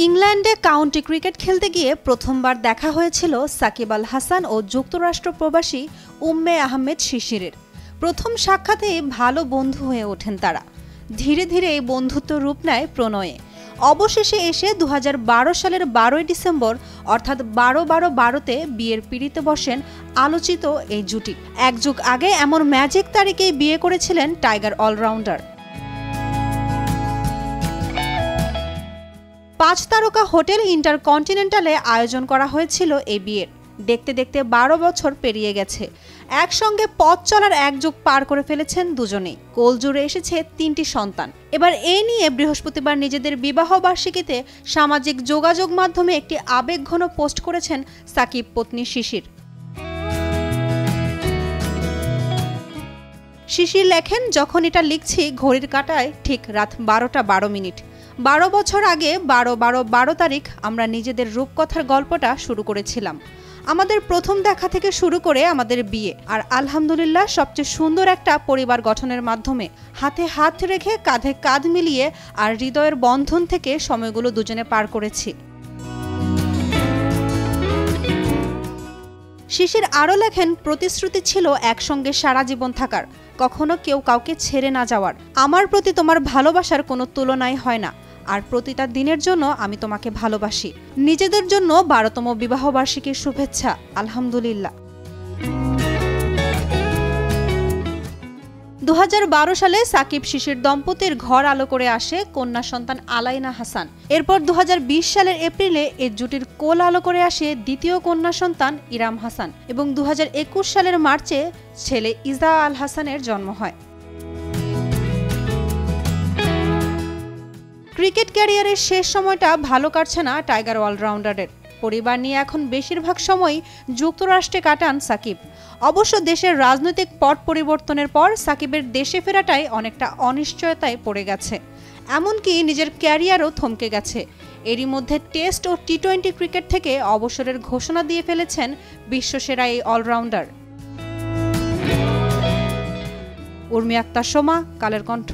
ইংল্যান্ডে county cricket খেলতে গিয়ে প্রথমবার দেখা হয়েছিল সাকিব আল হাসান ও যুক্তরাষ্ট্র প্রবাসী উম্মে আহমেদ শিশিরের। প্রথম সাক্ষাতেই ভালো বন্ধু হয়ে ওঠেন তারা। ধীরে ধীরে এই বন্ধুত্ব রূপ নেয় প্রণয়ে। অবশেষে এসে 2012 সালের 12ই ডিসেম্বর অর্থাৎ 12-12-12-তে বিয়ের পিঁড়িতে বসেন আলোচিত এই জুটি। এক যুগ আগে এমন ম্যাজিক তারিখেই বিয়ে করেছিলেন টাইগার অলরাউন্ডার। 5 তারকা হোটেল ইন্টারকন্টিনেন্টালে আয়োজন করা হয়েছিল এই বিয়ের। দেখতে দেখতে 12 বছর পেরিয়ে গেছে। একসঙ্গে পথ চলার এক যুগ পার করে ফেলেছেন দুজনেই। কোল জুড়ে এসেছে 3টি সন্তান। এবার এই নিয়ে বৃহস্পতিবার নিজেদের বিবাহ বার্ষিকীতে সামাজিক যোগাযোগ মাধ্যমে একটি আবেগঘন পোস্ট করেছেন সাকিব পত্নী শিশির। শিশির লেখেন, যখন এটা লিখছি ঘড়ির কাঁটায় ঠিক রাত 12টা 12 মিনিট। 12 বছর আগে 12-12-12 তারিখ আমরা নিজেদের রূপকথার গল্পটা শুরু করেছিলাম। আমাদের প্রথম দেখা থেকে শুরু করে আমাদের বিয়ে, আর আলহামদুলিল্লাহ সবচেয়ে সুন্দর একটা পরিবার গঠনের মাধ্যমে হাতে হাত রেখে কাঁধে কাঁধ মিলিয়ে আর হৃদয়ের বন্ধন থেকে সময়গুলো দুজনে পার করেছি। শিশির আরও লেখেন, প্রতিশ্রুতি ছিল একসঙ্গে সারা জীবন থাকার, কখনো কেউ কাউকে ছেড়ে না যাওয়ার। আমার প্রতি তোমার ভালোবাসার কোনো তুলনাই হয় না, আর প্রতিটা দিনের জন্য আমি তোমাকে ভালোবাসি। নিজেদের জন্য 12তম বিবাহবার্ষিকীর শুভেচ্ছা। আলহামদুলিল্লাহ। 2012 সালে সাকিব শিশির দম্পতির ঘর আলো করে আসে কন্যা সন্তান আলাইনা হাসান। এরপর 2020 সালের এপ্রিলে এই জুটির কোল আলো করে আসে দ্বিতীয় কন্যা সন্তান ইরাম হাসান এবং 2021 সালের মার্চে ছেলে ইজা আল হাসানের জন্ম হয়। ক্রিকেট ক্যারিয়ারের শেষ সময়টা ভালো কাটছে না টাইগার অলরাউন্ডারের। পরিবার নিয়ে এখন বেশিরভাগ সময়ই যুক্তরাষ্ট্রে কাটান সাকিব। অবশ্য দেশের রাজনৈতিক পট পরিবর্তনের পর সাকিবের দেশে ফেরাটাই অনেকটা অনিশ্চয়তায় পড়ে গেছে। এমনকি নিজের ক্যারিয়ারও থমকে গেছে। এরই মধ্যে টেস্ট ও টি-20 ক্রিকেট থেকে অবসরের ঘোষণা দিয়ে ফেলেছেন বিশ্বসেরা এই অলরাউন্ডার। উর্মি আক্তার সোমা, কালের কণ্ঠ।